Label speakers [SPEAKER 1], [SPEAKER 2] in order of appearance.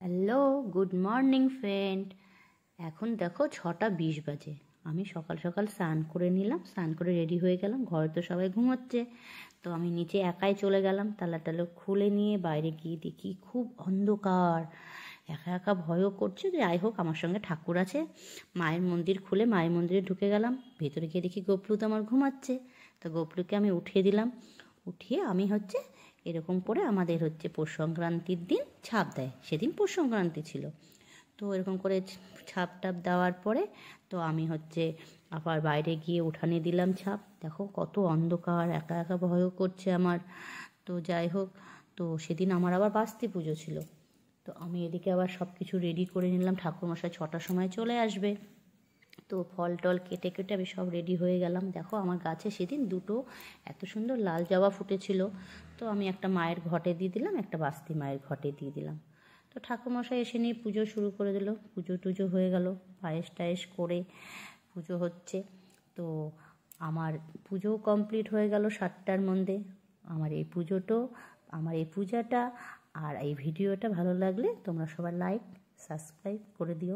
[SPEAKER 1] Hello, good morning friend. এখন দেখো 6:20 বাজে। আমি সকাল সকাল স্নান করে নিলাম, স্নান করে রেডি হয়ে গেলাম। ঘরে তো সবাই ঘুমোচ্ছে, তো আমি নিচে একাই চলে গেলাম। তালা খুলে নিয়ে বাইরে গিয়ে দেখি খুব অন্ধকার, একা একা ভয়ও করছে। যাই হোক, আমার সঙ্গে ঠাকুর আছে। মায়ের মন্দির খুলে মায়ের মন্দিরে ঢুকে গেলাম। ভেতরে গিয়ে দেখি গোপলু তো আমার ঘুমাচ্ছে। তো গোপলুকে আমি উঠিয়ে দিলাম। উঠিয়ে আমি এরকম করে আমাদের পৌষ সংক্রান্তির দিন ছাপ দেয়, সেদিন পৌষ সংক্রান্তি ছিল। তো এরকম করে ছাপ টাপ দেওয়ার পরে তো আমি আবার বাইরে গিয়ে উঠানে দিলাম ছাপ। দেখো কত অন্ধকার, একা একা ভয়ও করছে আমার। তো যাই হোক, তো সেদিন আমার আবার বাস্তি পুজো ছিল। তো আমি এদিকে আবার সব কিছু রেডি করে নিলাম। ঠাকুরমশাই 6টার সময় চলে আসবে। তো ফল টল কেটে কেটে আমি সব রেডি হয়ে গেলাম। দেখো আমার গাছে সেদিন দুটো এত সুন্দর লাল জবা ফুটেছিল। তো আমি একটা মায়ের ঘটে দিয়ে দিলাম, একটা বাস্তি মায়ের ঘটে দিয়ে দিলাম। তো ঠাকুরমশাই এসে নিয়ে পুজো শুরু করে দিল। পুজো টুজো হয়ে গেল, পায়েস টায়েস করে পুজো হচ্ছে। তো আমার পুজোও কমপ্লিট হয়ে গেল 7টার মধ্যে। আমার এই পূজাটা আর এই ভিডিওটা ভালো লাগলে তোমরা সবাই লাইক সাবস্ক্রাইব করে দিও।